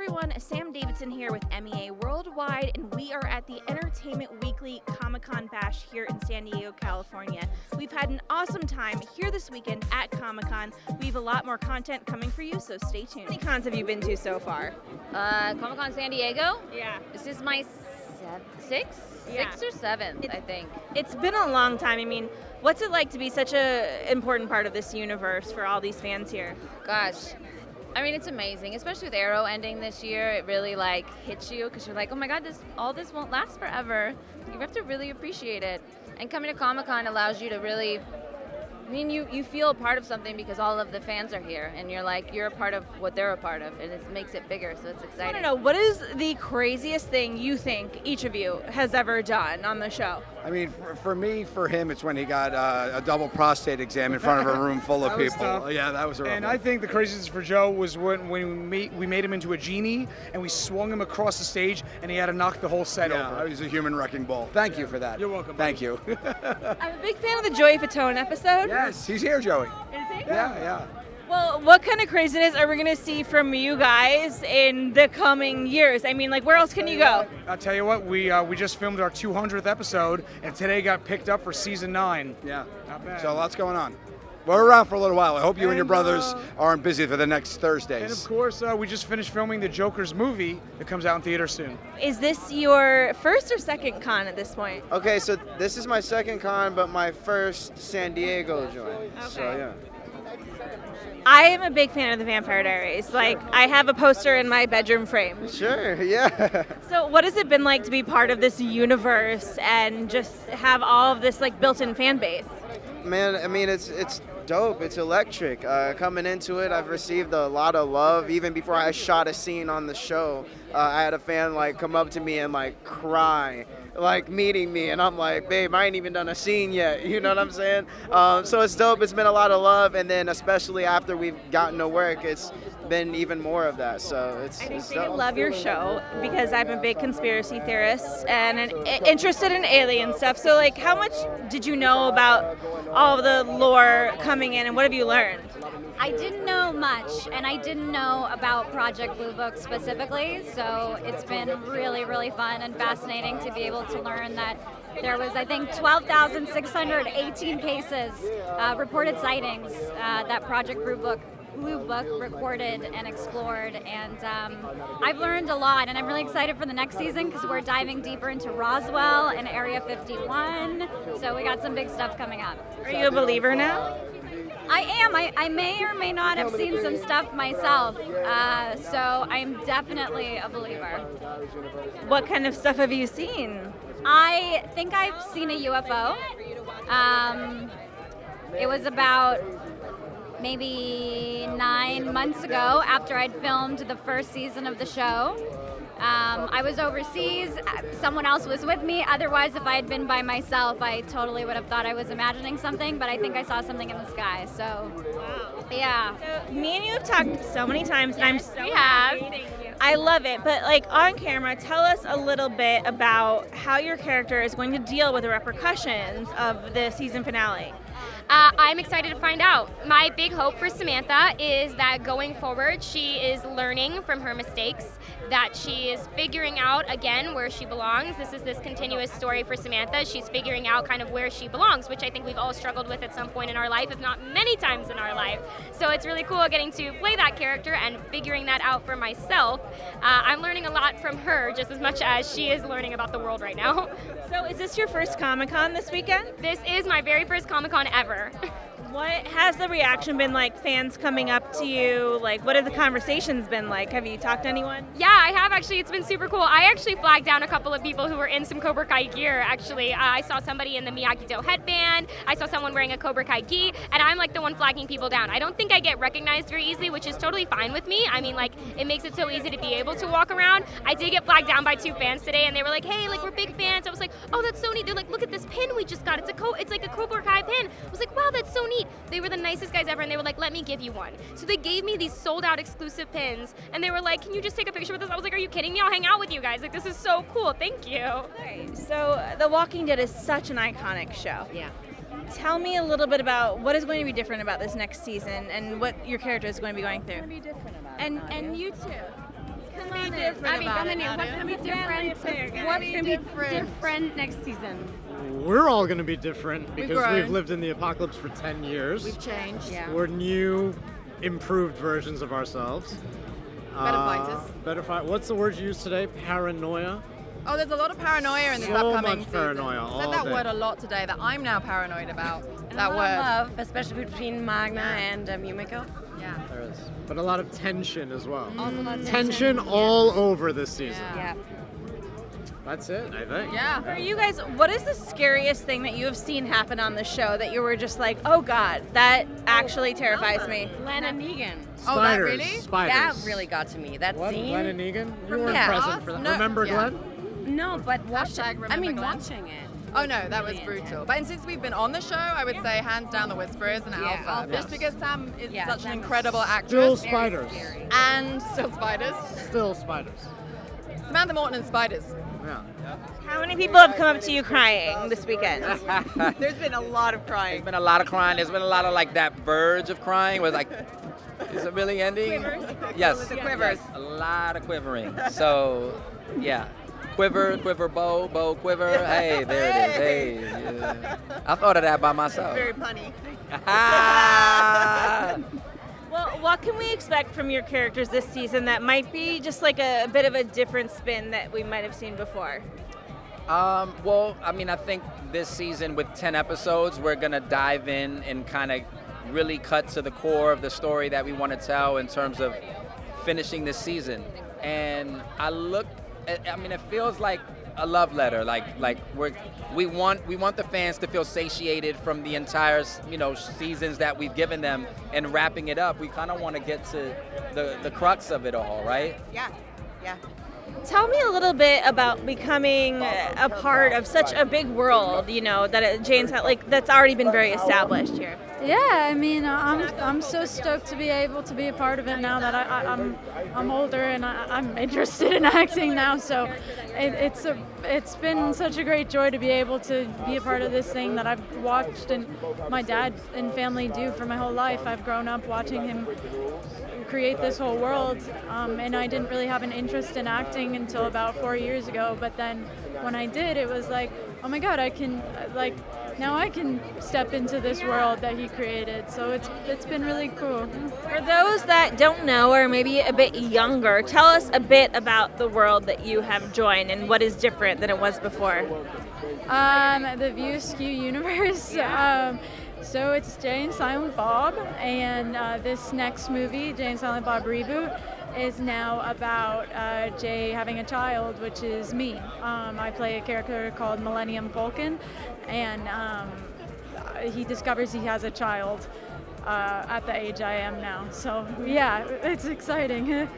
everyone, Sam Davidson here with MEA Worldwide, and we are at the Entertainment Weekly Comic-Con Bash here in San Diego, California. We've had an awesome time here this weekend at Comic-Con. We have a lot more content coming for you, so stay tuned. How many cons have you been to so far? Comic-Con San Diego? Yeah. This is my sixth or seventh, I think. It's been a long time. I mean, what's it like to be such an important part of this universe for all these fans here? Gosh. I mean, it's amazing, especially with Arrow ending this year. It really hits you because you're like, oh my God, all this won't last forever. You have to really appreciate it. And coming to Comic-Con allows you to really, you feel a part of something because all of the fans are here, and you're a part of what they're a part of, and it makes it bigger, so it's exciting. I don't know, what is the craziest thing you think each of you has ever done on the show? I mean, for him, it's when he got a double prostate exam in front of a room full of people. Tough. Yeah, that was a rough And one. I think the craziest for Joe was when we made him into a genie, and we swung him across the stage, and he had to knock the whole set Yeah, over. he's a human wrecking ball. Thank you for that. You're welcome. Thank you. I'm a big fan of the Joey Fatone episode. Yes, he's here, Joey. Is he? Yeah. Well, what kind of craziness are we going to see from you guys in the coming years? I mean, where else can you go? I'll tell you what, we just filmed our 200th episode, and today got picked up for season 9. Yeah. Not bad. So lots going on. We're around for a little while. I hope you and your brothers aren't busy for the next Thursdays. And of course, we just finished filming the Joker's movie that comes out in theaters soon. Is this your first or second con at this point? Okay, so this is my second con, but my first San Diego joint. Okay. So yeah. I am a big fan of the Vampire Diaries. I have a poster in my bedroom frame. Sure, yeah. So what has it been like to be part of this universe and just have all of this built-in fan base? Man, I mean, it's dope. It's electric. Coming into it, I've received a lot of love. Even before I shot a scene on the show, I had a fan come up to me and cry, meeting me, and I'm like, babe, I ain't even done a scene yet. You know what I'm saying? So it's dope. It's been a lot of love, and then especially after we've gotten to work, it's been even more of that. So it's I dope. love your show because I'm a big conspiracy theorist and interested in alien stuff. So how much did you know about all of the lore coming in, and what have you learned? I didn't know much, and I didn't know about Project Blue Book specifically, so it's been really, really fun and fascinating to be able to learn that there was, I think, 12,618 cases, reported sightings that Project Blue Book recorded and explored, and I've learned a lot, and I'm really excited for the next season because we're diving deeper into Roswell and Area 51, so we got some big stuff coming up. Are you a believer now? I am. I may or may not have seen some stuff myself, so I'm definitely a believer. What kind of stuff have you seen? I think I've seen a UFO. It was about maybe 9 months ago after I'd filmed the first season of the show. I was overseas, someone else was with me, otherwise if I had been by myself I totally would have thought I was imagining something, but I think I saw something in the sky, so yeah. So, me and you have talked so many times, and I'm so we happy. have. Thank you. I love it, but on camera, tell us a little bit about how your character is going to deal with the repercussions of the season finale. I'm excited to find out. My big hope for Samantha is that going forward, she is learning from her mistakes, that she is figuring out again where she belongs. This is this continuous story for Samantha. She's figuring out kind of where she belongs, which I think we've all struggled with at some point in our life, if not many times in our life. So it's really cool getting to play that character and figuring that out for myself. I'm learning a lot from her just as much as she is learning about the world right now. So is this your first Comic-Con this weekend? This is my very first Comic-Con ever. What has the reaction been like, fans coming up to you? What have the conversations been like? Have you talked to anyone? Yeah, I have actually. It's been super cool. I actually flagged down a couple of people who were in some Cobra Kai gear, actually. I saw somebody in the Miyagi-Do headband. I saw someone wearing a Cobra Kai gi, and I'm the one flagging people down. I don't think I get recognized very easily, which is totally fine with me. I mean, it makes it so easy to be able to walk around. I did get flagged down by 2 fans today, and they were like, hey, we're big fans. I was like, oh, that's so neat. They're like, look at this pin we just got. It's like a Cobra Kai pin. I was like, wow, that's so neat. They were the nicest guys ever, and they were like, let me give you one. So they gave me these sold out exclusive pins, and they were like, can you just take a picture with us? I was like, are you kidding me? I'll hang out with you guys. This is so cool. Thank you. Okay, so The Walking Dead is such an iconic show. Yeah. Tell me a little bit about what is going to be different about this next season and what your character is going to be going through. Be different about And you too. Abby, come in here. What's going to be different? What's going to be different next season? We're all going to be different because we've lived in the apocalypse for 10 years. We've changed. Yeah. We're new, improved versions of ourselves. Better fighters. Better fight. What's the word you used today? Paranoia? Oh, there's a lot of paranoia in this So upcoming much season. paranoia I said all that day. word a lot today that I'm now paranoid about. That word. Love, especially between Magna and Yumiko. Yeah. There is. But a lot of tension as well. Also a lot of Tension all over this season. Yeah. That's it, I think. Yeah. For you guys, what is the scariest thing that you have seen happen on the show that you were just like, oh God, that actually terrifies me? Len and Negan. Oh, that Spiders. really? Spiders. That really got to me. That What? scene. Glenn and Negan? You weren't Yeah. present for that. No, Remember yeah. Glenn? No, but Hashtag remember Glenn. watching it. Oh no, that was brutal. But since we've been on the show, I would say hands down the Whisperers and Alpha. Alpha. Just because Sam is such an Sam is incredible Still actress. spiders. And still spiders. Still spiders. Samantha Morton and spiders. Yeah. How many people have come up to you crying this weekend? There's been a lot of crying. There's been a lot of crying. There's been a lot of like that verge of crying where like, is it really ending? Yes. The quivers. A lot of quivering. So, yeah. Quiver, bow, quiver. Hey, there it is. Hey. Yeah. I thought of that by myself. Very funny. Well, what can we expect from your characters this season that might be just like a bit of a different spin that we might have seen before? Well, I mean, I think this season with 10 episodes, we're going to dive in and kind of really cut to the core of the story that we want to tell in terms of finishing this season. And it feels like a love letter. We want the fans to feel satiated from the entire, seasons that we've given them, and wrapping it up, we kind of want to get to the crux of it all, right? Yeah. Tell me a little bit about becoming a part of such a big world, that Jane's that's already been very established here. Yeah, I mean, I'm so stoked to be able to be a part of it now that I'm older and I'm interested in acting now. So it's been such a great joy to be able to be a part of this thing that I've watched and my dad and family do for my whole life. I've grown up watching him create this whole world, and I didn't really have an interest in acting until about 4 years ago. But then when I did, it was like, oh my God, now I can step into this world that he created. So it's been really cool. For those that don't know or maybe a bit younger, tell us a bit about the world that you have joined and what is different than it was before. The View Askew universe. So it's Jay and Silent Bob, and this next movie, Jay and Silent Bob Reboot, is now about Jay having a child, which is me. I play a character called Millennium Vulcan, and he discovers he has a child at the age I am now. So yeah, it's exciting.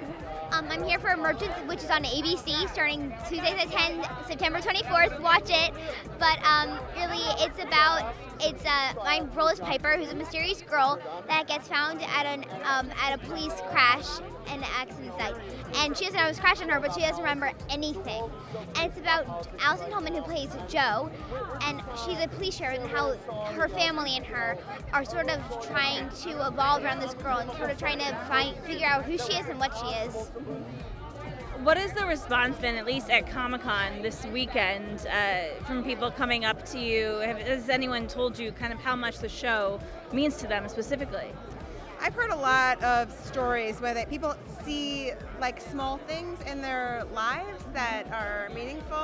I'm here for Merchants, which is on ABC starting Tuesdays at 10, September 24th. Watch it. But really, my role is Piper, who's a mysterious girl that gets found at a police crash and accident site. And she doesn't know who's crashed on her, but she doesn't remember anything. And it's about Allison Tolman, who plays Jo, and she's a police sheriff, and how her family and her are sort of trying to evolve around this girl and sort of trying to figure out who she is and what she is. What has the response been, at least at Comic-Con this weekend, from people coming up to you? Has anyone told you kind of how much the show means to them specifically? I've heard a lot of stories where people see like small things in their lives that are meaningful.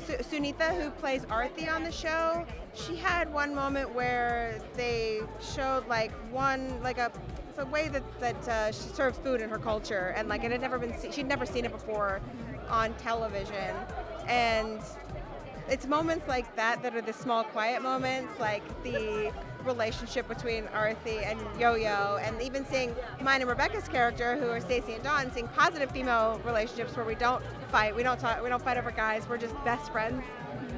Sunitha, who plays Arthi on the show, she had one moment where they showed it's a way that she serves food in her culture, and it had never been she'd never seen it before on television. And it's moments like that are the small quiet moments, like the relationship between Arthi and Yo-Yo, and even seeing mine and Rebecca's character, who are Stacey and Dawn, seeing positive female relationships where we don't fight, we don't talk, we don't fight over guys, we're just best friends,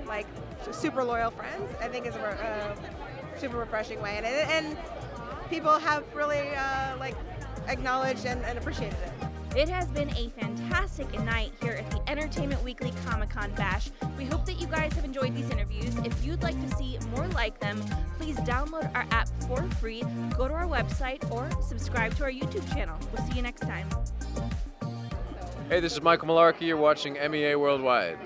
like super loyal friends. I think is a super refreshing way, and people have really acknowledged and appreciated it. It has been a fantastic night here at the Entertainment Weekly Comic-Con Bash. We hope that you guys have enjoyed these interviews. If you'd like to see more like them, please download our app for free, go to our website, or subscribe to our YouTube channel. We'll see you next time. Hey, this is Michael Malarkey. You're watching MEA Worldwide.